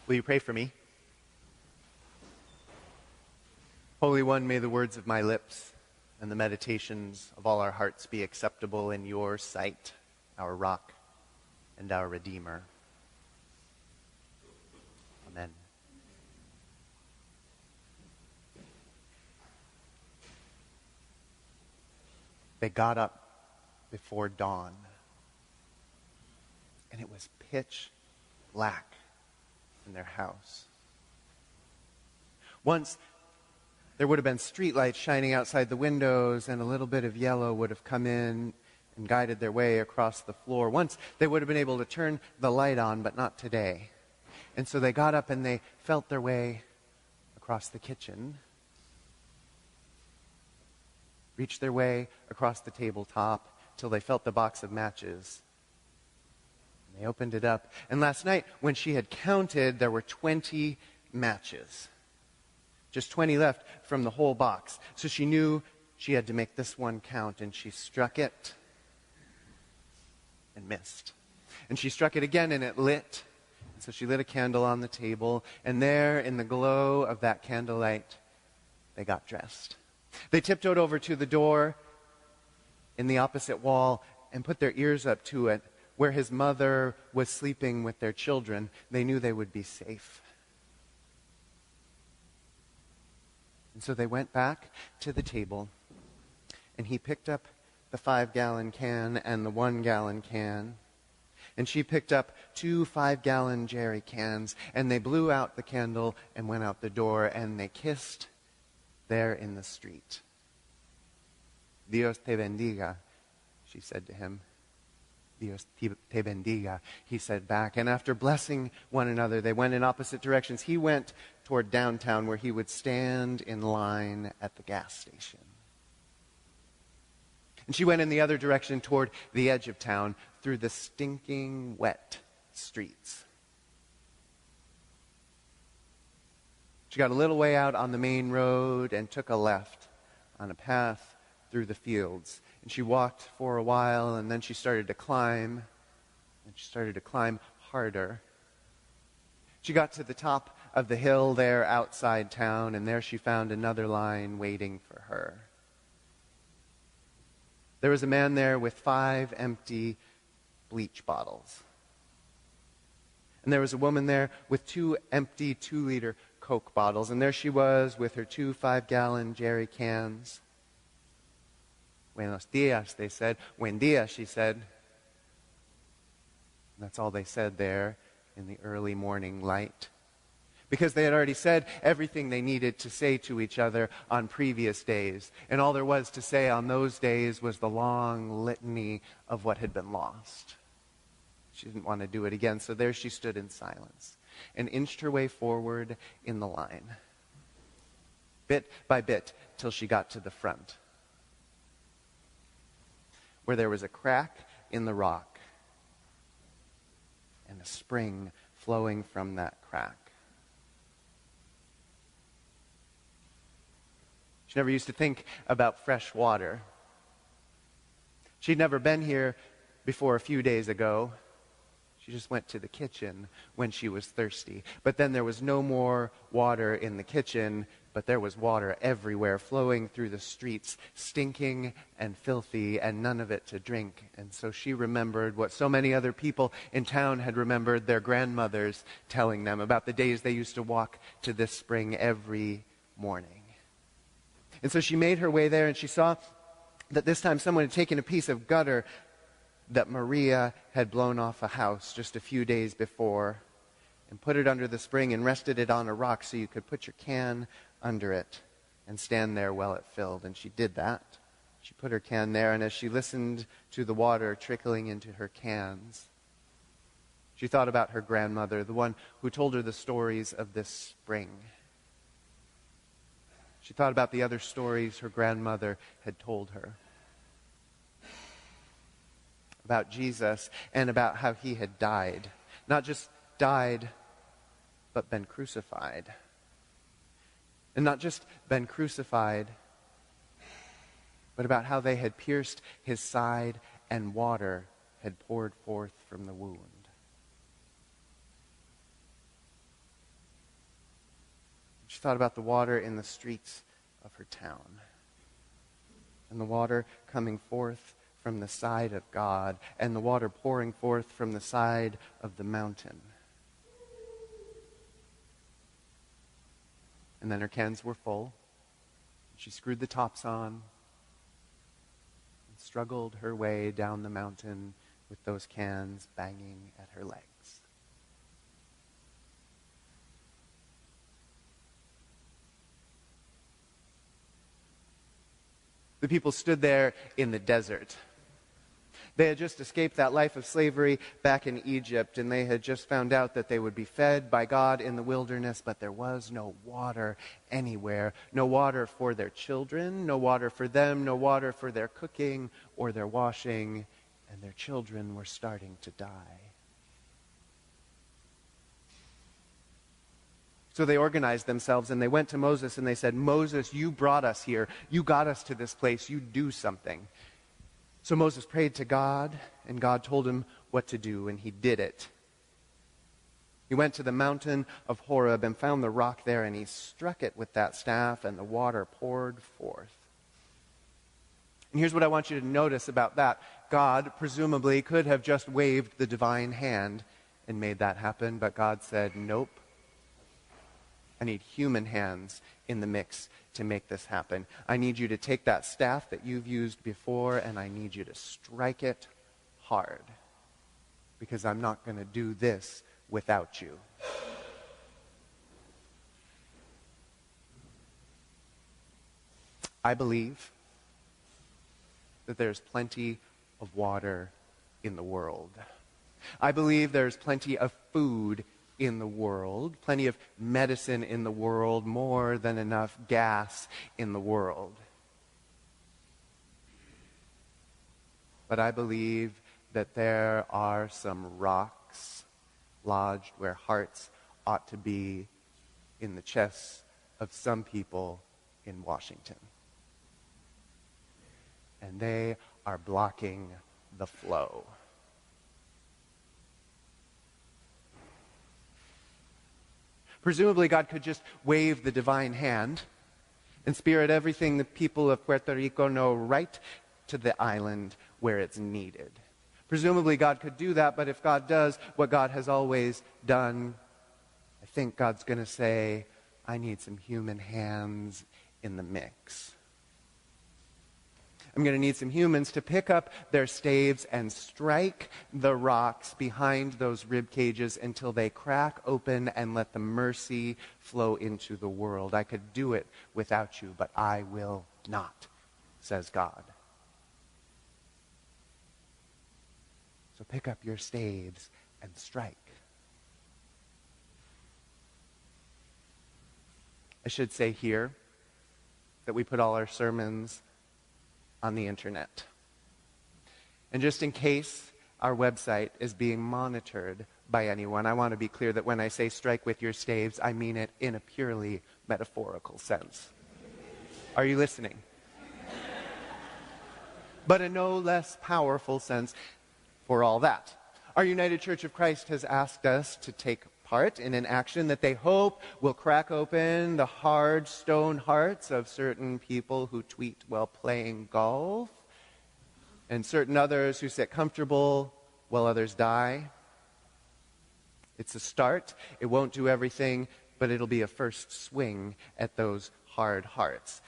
Will you pray for me? Holy One, may the words of my lips and the meditations of all our hearts be acceptable in your sight, our rock and our Redeemer. Amen. They got up before dawn, and it was pitch black in their house. Once there would have been street lights shining outside the windows, and a little bit of yellow would have come in and guided their way across the floor. Once they would have been able to turn the light on, but not today. And so they got up and they felt their way across the kitchen, reached their way across the tabletop till they felt the box of matches. They opened it up, and last night, when she had counted, there were 20 matches. Just 20 left from the whole box. So she knew she had to make this one count, and she struck it and missed. And she struck it again, and it lit. And so she lit a candle on the table, and there, in the glow of that candlelight, they got dressed. They tiptoed over to the door in the opposite wall and put their ears up to it, where his mother was sleeping with their children. They knew they would be safe. And so they went back to the table, and he picked up the 5-gallon can and the 1-gallon can, and she picked up 2 5-gallon jerry cans, and they blew out the candle and went out the door, and they kissed there in the street. Dios te bendiga, she said to him. Dios te bendiga, he said back. And after blessing one another, they went in opposite directions. He went toward downtown, where he would stand in line at the gas station. And she went in the other direction toward the edge of town, through the stinking, wet streets. She got a little way out on the main road and took a left on a path through the fields. And she walked for a while, and then she started to climb, and she started to climb harder. She got to the top of the hill there outside town, and there she found another line waiting for her. There was a man there with 5 empty bleach bottles. And there was a woman there with 2 empty 2-liter Coke bottles. And there she was with her 2 5-gallon jerry cans. Buenos dias, they said. Buen dia, she said. And that's all they said there in the early morning light. Because they had already said everything they needed to say to each other on previous days. And all there was to say on those days was the long litany of what had been lost. She didn't want to do it again, so there she stood in silence and inched her way forward in the line, bit by bit, till she got to the front, where there was a crack in the rock and a spring flowing from that crack. She never used to think about fresh water. She'd never been here before a few days ago. She just went to the kitchen when she was thirsty. But then there was no more water in the kitchen, but there was water everywhere, flowing through the streets, stinking and filthy, and none of it to drink. And so she remembered what so many other people in town had remembered their grandmothers telling them about the days they used to walk to this spring every morning. And so she made her way there, and she saw that this time someone had taken a piece of gutter that Maria had blown off a house just a few days before and put it under the spring and rested it on a rock so you could put your can under it and stand there while it filled. And she did that. She put her can there, and as she listened to the water trickling into her cans, she thought about her grandmother, the one who told her the stories of this spring. She thought about the other stories her grandmother had told her. About Jesus and about how he had died. Not just died, but been crucified. And not just been crucified, but about how they had pierced his side and water had poured forth from the wound. She thought about the water in the streets of her town, and the water coming forth from the side of God, and the water pouring forth from the side of the mountain. And then her cans were full. She screwed the tops on and struggled her way down the mountain with those cans banging at her legs. The people stood there in the desert. They had just escaped that life of slavery back in Egypt, and they had just found out that they would be fed by God in the wilderness, but there was no water anywhere. No water for their children, no water for them, no water for their cooking or their washing, and their children were starting to die. So they organized themselves and they went to Moses and they said, Moses, you brought us here. You got us to this place. You do something. So Moses prayed to God, and God told him what to do, and he did it. He went to the mountain of Horeb and found the rock there, and he struck it with that staff, and the water poured forth. And here's what I want you to notice about that. God, presumably, could have just waved the divine hand and made that happen, but God said, nope. I need human hands in the mix to make this happen. I need you to take that staff that you've used before, and I need you to strike it hard, because I'm not going to do this without you. I believe that there's plenty of water in the world. I believe there's plenty of food in the world, plenty of medicine in the world, more than enough gas in the world. But I believe that there are some rocks lodged where hearts ought to be in the chests of some people in Washington. And they are blocking the flow. Presumably, God could just wave the divine hand and spirit everything the people of Puerto Rico know right to the island where it's needed. Presumably, God could do that, but if God does what God has always done, I think God's going to say, I need some human hands in the mix. I'm going to need some humans to pick up their staves and strike the rocks behind those rib cages until they crack open and let the mercy flow into the world. I could do it without you, but I will not, says God. So pick up your staves and strike. I should say here that we put all our sermons on the internet. And just in case our website is being monitored by anyone, I want to be clear that when I say strike with your staves, I mean it in a purely metaphorical sense. Are you listening? But a no less powerful sense for all that. Our United Church of Christ has asked us to take part in an action that they hope will crack open the hard stone hearts of certain people who tweet while playing golf, and certain others who sit comfortable while others die. It's a start. It won't do everything, but it'll be a first swing at those hard hearts.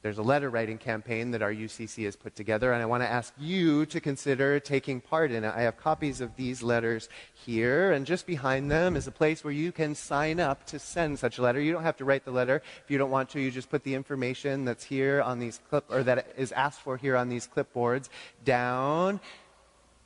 There's a letter writing campaign that our U.C.C. has put together, and I want to ask you to consider taking part in it. I have copies of these letters here, and just behind them is a place where you can sign up to send such a letter. You don't have to write the letter. If you don't want to, you just put the information that's here on these that is asked for here on these clipboards down.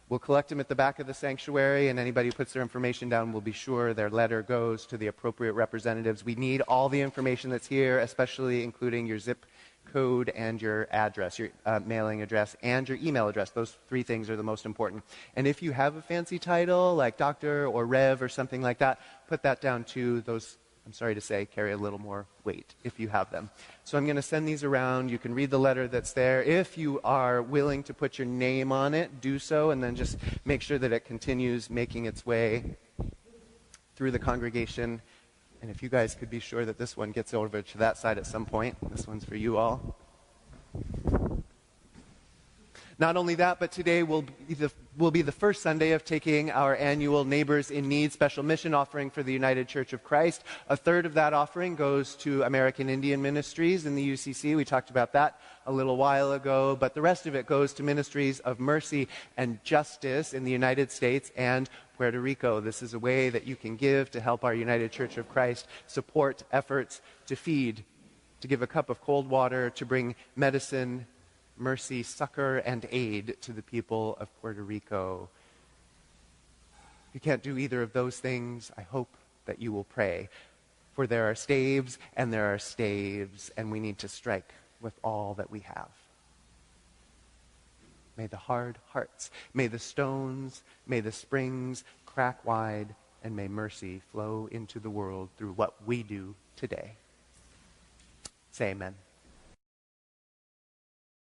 We'll collect them at the back of the sanctuary, and anybody who puts their information down will be sure their letter goes to the appropriate representatives. We need all the information that's here, especially including your zip code and your address, your mailing address, and your email address. Those three things are the most important. And if you have a fancy title like doctor or rev or something like that, put that down too. Those, I'm sorry to say, carry a little more weight if you have them. So I'm going to send these around. You can read the letter that's there. If you are willing to put your name on it, do so, and then just make sure that it continues making its way through the congregation And if you guys could be sure that this one gets over to that side at some point, this one's for you all. Not only that, but today will be the first Sunday of taking our annual Neighbors in Need special mission offering for the United Church of Christ. A third of that offering goes to American Indian Ministries in the U.C.C. We talked about that a little while ago, but the rest of it goes to ministries of mercy and justice in the United States and Puerto Rico. This is a way that you can give to help our United Church of Christ support efforts to feed, to give a cup of cold water, to bring medicine, mercy, succor, and aid to the people of Puerto Rico. If you can't do either of those things, I hope that you will pray. For there are staves and there are staves, and we need to strike with all that we have. May the hard hearts, may the stones, may the springs crack wide, and may mercy flow into the world through what we do today. Say amen.